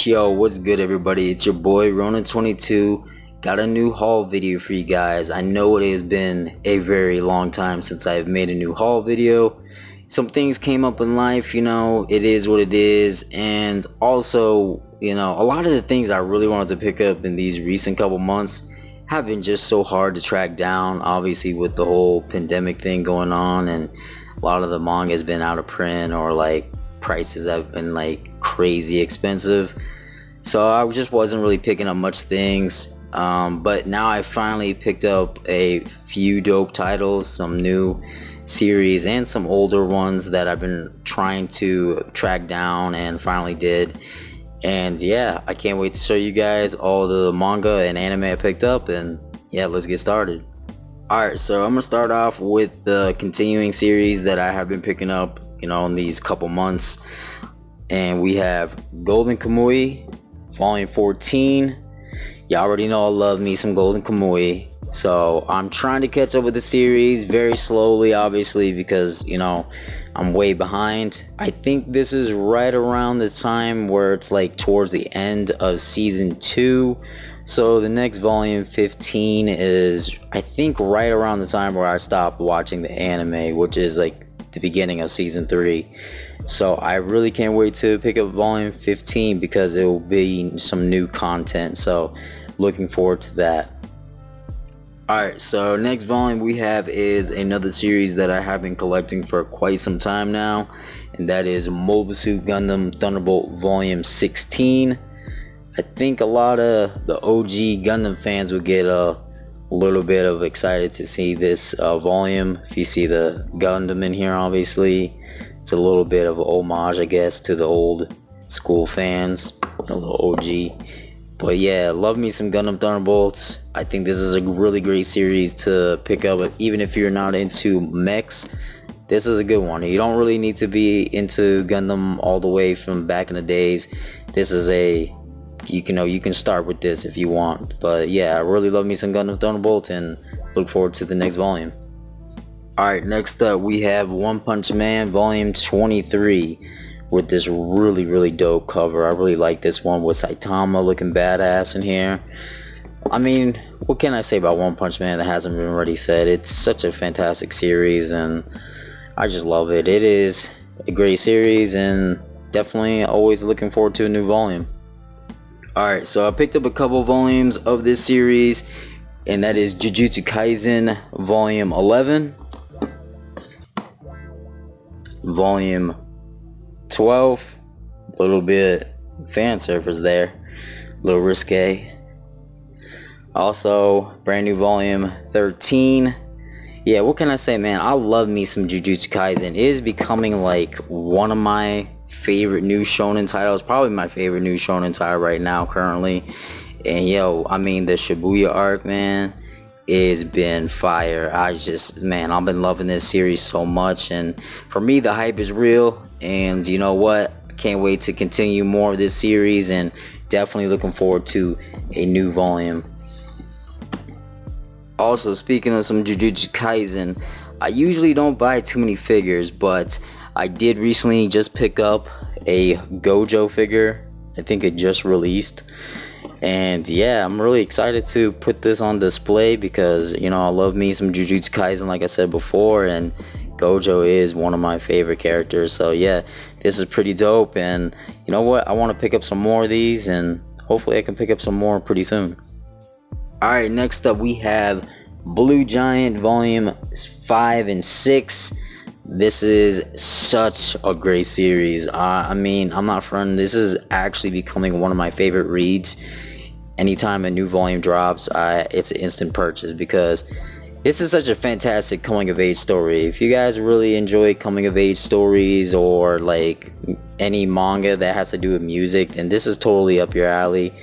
Yo, what's good everybody? It's your boy Ronan22. Got a new haul video for you guys. I know it has been a very long time since I've made a new haul video. Some things came up in life, it is what it is. And also, a lot of the things I really wanted to pick up in these recent couple months have been just so hard to track down, obviously with the whole pandemic thing going on, and a lot of the manga has been out of print, or like prices have been like crazy expensive. So I just wasn't really picking up much things, but now I finally picked up a few dope titles, some new series and some older ones that I've been trying to track down and finally did. And yeah, I can't wait to show you guys all the manga and anime I picked up, and yeah, let's get started. Alright, so I'm gonna start off with the continuing series that I have been picking up, in these couple months. And we have Golden Kamui, Volume 14. You already know I love me some Golden Kamui. So I'm trying to catch up with the series very slowly, obviously, because, I'm way behind. I think this is right around the time where it's like towards the end of season 2. So the next volume 15 is, I think, right around the time where I stopped watching the anime, which is like the beginning of season 3. So I really can't wait to pick up volume 15 because it will be some new content. So looking forward to that. Alright, so next volume we have is another series that I have been collecting for quite some time now, and that is Mobasu Gundam Thunderbolt Volume 16. I think a lot of the OG Gundam fans would get a little bit of excited to see this volume. If you see the Gundam in here, obviously it's a little bit of an homage, I guess, to the old school fans, a little OG. But yeah, love me some Gundam Thunderbolts. I think this is a really great series to pick up, even if you're not into mechs. This is a good one. You don't really need to be into Gundam all the way from back in the days. This is you can start with this if you want. But yeah, I really love me some Gundam Thunderbolts and look forward to the next volume. Alright, next up we have One Punch Man Volume 23 with this really dope cover. I really like this one with Saitama looking badass in here. I mean, what can I say about One Punch Man that hasn't been already said? It's such a fantastic series and I just love it. It is a great series and definitely always looking forward to a new volume. Alright, so I picked up a couple volumes of this series, and that is Jujutsu Kaisen Volume 11, Volume 12, a little bit fan service there, a little risque. Also, brand new Volume 13. Yeah, what can I say, man? I love me some Jujutsu Kaisen. It is becoming like one of my favorite new shonen titles, probably my favorite new shonen title right now currently. And I mean, the Shibuya arc, man, has been fire. I've been loving this series so much, and for me the hype is real. And you know what, I can't wait to continue more of this series, and definitely looking forward to a new volume. Also, speaking of some Jujutsu Kaisen, I usually don't buy too many figures, but I did recently just pick up a Gojo figure. I think it just released. And yeah, I'm really excited to put this on display because, I love me some Jujutsu Kaisen, like I said before, and Gojo is one of my favorite characters. So yeah, this is pretty dope, and you know what? I want to pick up some more of these, and hopefully I can pick up some more pretty soon. Alright, next up we have Blue Giant Volume 5 and 6. This is such a great series. I mean, I'm not fronting. This is actually becoming one of my favorite reads. Anytime a new volume drops, it's an instant purchase because this is such a fantastic coming of age story. If you guys really enjoy coming of age stories or like any manga that has to do with music, then this is totally up your alley.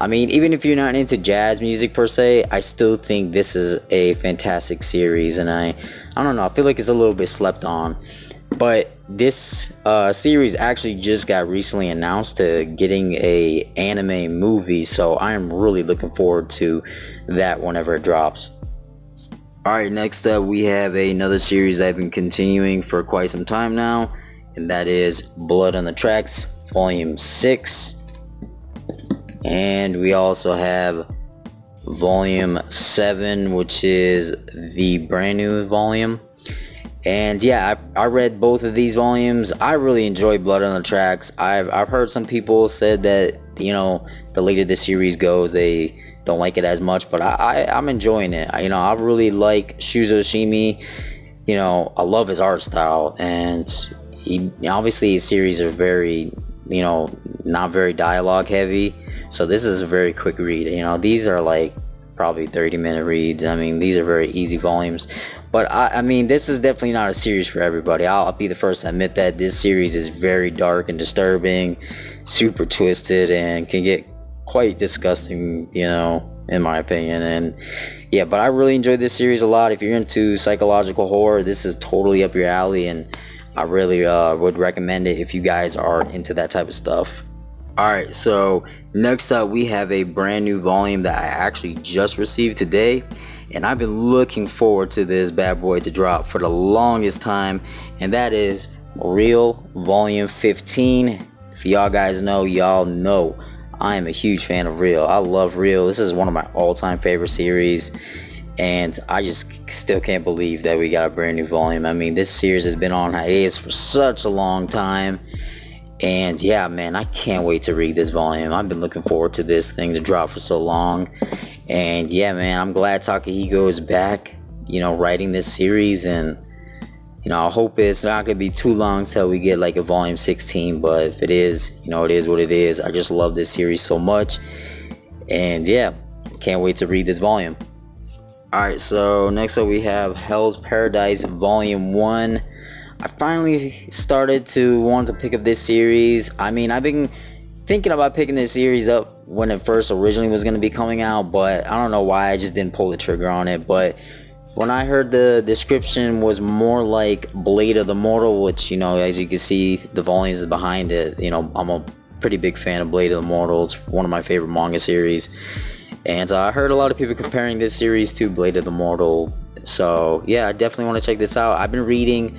I mean, even if you're not into jazz music per se, I still think this is a fantastic series, and I don't know, I feel like it's a little bit slept on. But this series actually just got recently announced to getting a anime movie, so I am really looking forward to that whenever it drops. Alright, next up we have another series I've been continuing for quite some time now, and that is Blood on the Tracks Volume 6. And we also have volume 7, which is the brand new volume. And yeah, I read both of these volumes. I really enjoy Blood on the Tracks. I've heard some people said that, you know, the later the series goes, they don't like it as much, but I'm enjoying it. You know, I really like Shuzo Shimi. You know, I love his art style, and obviously his series are very, you know, not very dialogue heavy. So this is a very quick read. You know, these are like probably 30-minute reads. I mean, these are very easy volumes. But I mean, this is definitely not a series for everybody. I'll be the first to admit that this series is very dark and disturbing, super twisted, and can get quite disgusting, you know, in my opinion. And yeah, but I really enjoyed this series a lot. If you're into psychological horror, this is totally up your alley, and I really would recommend it if you guys are into that type of stuff. Alright, so next up we have a brand new volume that I actually just received today, and I've been looking forward to this bad boy to drop for the longest time, and that is Real Volume 15. If y'all guys know, y'all know I am a huge fan of Real. I love Real. This is one of my all-time favorite series, and I just still can't believe that we got a brand new volume. I mean, this series has been on hiatus for such a long time. And yeah, man, I can't wait to read this volume. I've been looking forward to this thing to drop for so long. And yeah, man, I'm glad Takahiko is back, you know, writing this series. And, you know, I hope it's not going to be too long till we get like a volume 16. But if it is, you know, it is what it is. I just love this series so much. And yeah, can't wait to read this volume. Alright, so next up we have Hell's Paradise Volume 1. I finally started to want to pick up this series. I mean, I've been thinking about picking this series up when it first originally was going to be coming out, but I don't know why I just didn't pull the trigger on it. But when I heard the description was more like Blade of the Mortal, which, you know, as you can see, the volumes behind it, you know, I'm a pretty big fan of Blade of the Mortal. It's one of my favorite manga series. And I heard a lot of people comparing this series to Blade of the Mortal. So yeah, I definitely want to check this out. I've been reading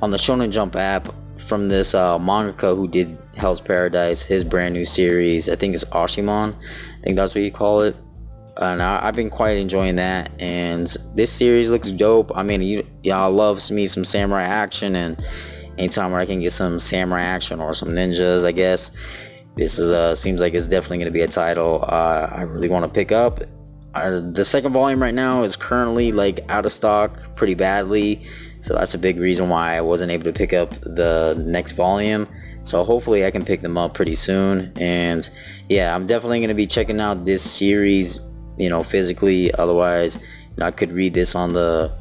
on the Shonen Jump app from this mangaka who did Hell's Paradise, his brand new series. I think it's Ashimon. I think that's what you call it. And I've been quite enjoying that. And this series looks dope. I mean, y'all love me some samurai action, and anytime where I can get some samurai action or some ninjas, I guess, this is seems like it's definitely going to be a title I really want to pick up. The second volume right now is currently like out of stock pretty badly. So that's a big reason why I wasn't able to pick up the next volume. So hopefully I can pick them up pretty soon. And yeah, I'm definitely going to be checking out this series, you know, physically. Otherwise, you know, I could read this on the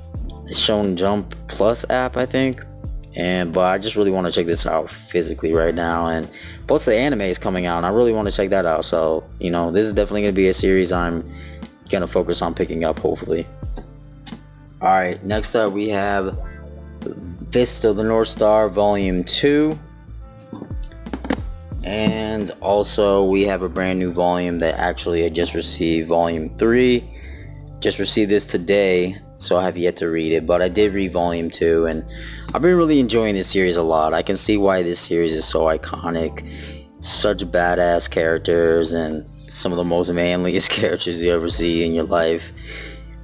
Shonen Jump Plus app, I think. But I just really want to check this out physically right now. And plus the anime is coming out, and I really want to check that out. So, you know, this is definitely going to be a series I'm going to focus on picking up, hopefully. Alright, next up we have Vista the North Star Volume 2. And also we have a brand new volume that actually I just received, Volume 3. Just received this today, so I have yet to read it, but I did read Volume 2, and I've been really enjoying this series a lot. I can see why this series is so iconic. Such badass characters, and some of the most manliest characters you ever see in your life.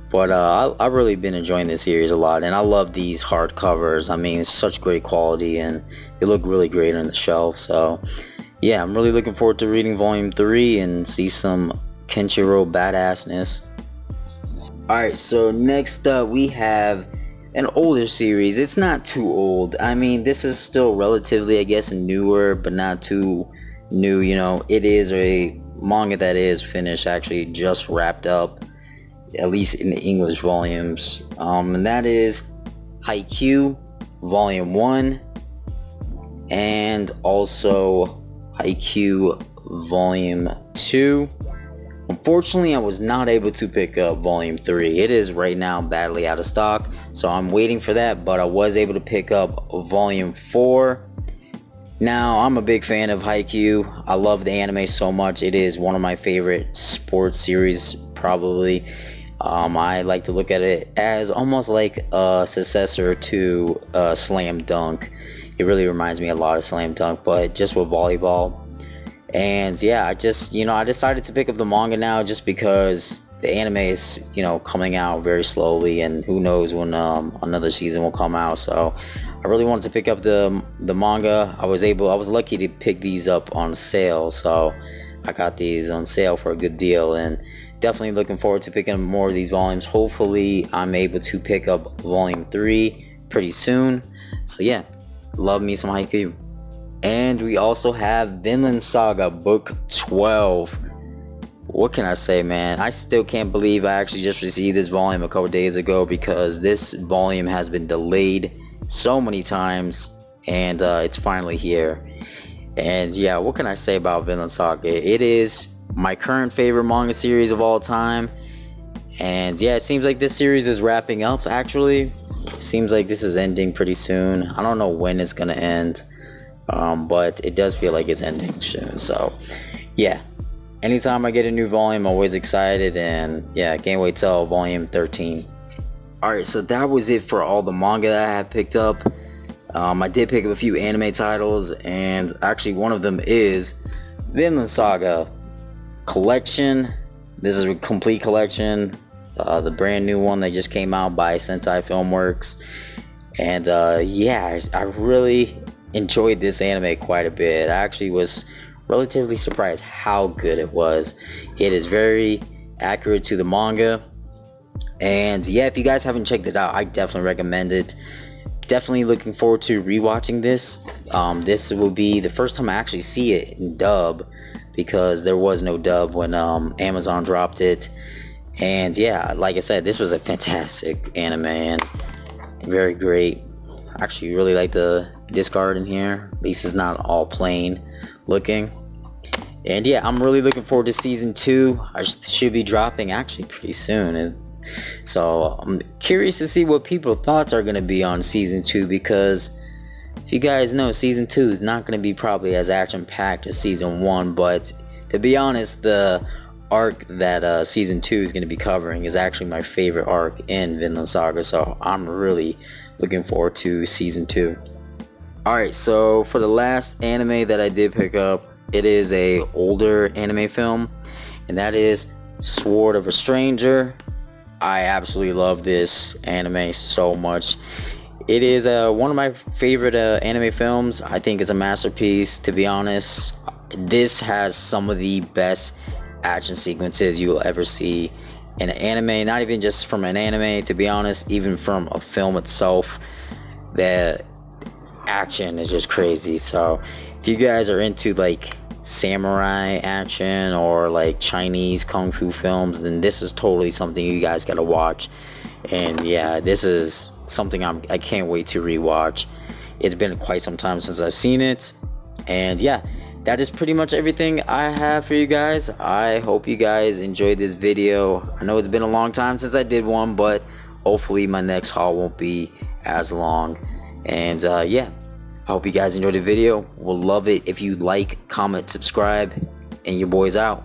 But I've really been enjoying this series a lot, and I love these hardcovers. I mean, it's such great quality, and they look really great on the shelf. So yeah, I'm really looking forward to reading Volume 3 and see some Kenshiro badassness. Alright, so next up we have an older series. It's not too old. I mean, this is still relatively, I guess, newer, but not too new, you know. It is a manga that is finished, actually just wrapped up, at least in the English volumes, and that is Haikyuu Volume 1, and also Haikyuu Volume 2. Unfortunately, I was not able to pick up Volume 3. It is right now badly out of stock, so I'm waiting for that, but I was able to pick up Volume 4. Now, I'm a big fan of Haikyuu. I love the anime so much. It is one of my favorite sports series, probably. I like to look at it as almost like a successor to Slam Dunk. It really reminds me a lot of Slam Dunk, but just with volleyball. And yeah, I just, I decided to pick up the manga now just because the anime is, coming out very slowly, and who knows when another season will come out. So I really wanted to pick up the manga. I was lucky to pick these up on sale, so I got these on sale for a good deal, and definitely looking forward to picking up more of these volumes. Hopefully I'm able to pick up volume 3 pretty soon. So yeah, love me some Haikyuu. And we also have Vinland Saga book 12. What can I say, man? I still can't believe I actually just received this volume a couple days ago, because this volume has been delayed so many times, and it's finally here. And yeah, what can I say about Vinland Saga? It is my current favorite manga series of all time. And yeah, it seems like this series is wrapping up. Actually, it seems like this is ending pretty soon. I don't know when it's gonna end, but it does feel like it's ending soon. So yeah, anytime I get a new volume, I'm always excited, and yeah, I can't wait till volume 13. Alright, so that was it for all the manga that I have picked up. I did pick up a few anime titles, and actually one of them is Vinland Saga Collection. This is a complete collection, the brand new one that just came out by Sentai Filmworks. And yeah, I really enjoyed this anime quite a bit. I actually was relatively surprised how good it was. It is very accurate to the manga, and yeah, if you guys haven't checked it out, I definitely recommend it. Definitely looking forward to rewatching this. This will be the first time I actually see it in dub, because there was no dub when Amazon dropped it. And yeah, like I said, this was a fantastic anime and very great. I actually really like the discard in here. At least it's not all plain looking. And yeah, I'm really looking forward to season 2. I should be dropping actually pretty soon, and so I'm curious to see what people's thoughts are going to be on season 2, because if you guys know, season 2 is not going to be probably as action packed as season 1, but to be honest, the arc that season 2 is going to be covering is actually my favorite arc in Vinland Saga, so I'm really looking forward to season 2. Alright, so for the last anime that I did pick up, it is a older anime film, and that is Sword of a Stranger. I absolutely love this anime so much. It is one of my favorite anime films. I think it's a masterpiece, to be honest. This has some of the best action sequences you'll ever see in an anime, not even just from an anime, to be honest, even from a film itself. The action is just crazy. So if you guys are into like samurai action or like Chinese kung fu films, then this is totally something you guys gotta watch. And yeah, this is something I can't wait to rewatch. It's been quite some time since I've seen it. And yeah, that is pretty much everything I have for you guys. I hope you guys enjoyed this video. I know it's been a long time since I did one, but hopefully my next haul won't be as long. And yeah, I hope you guys enjoyed the video. We'll love it if you like, comment, subscribe, and your boy's out.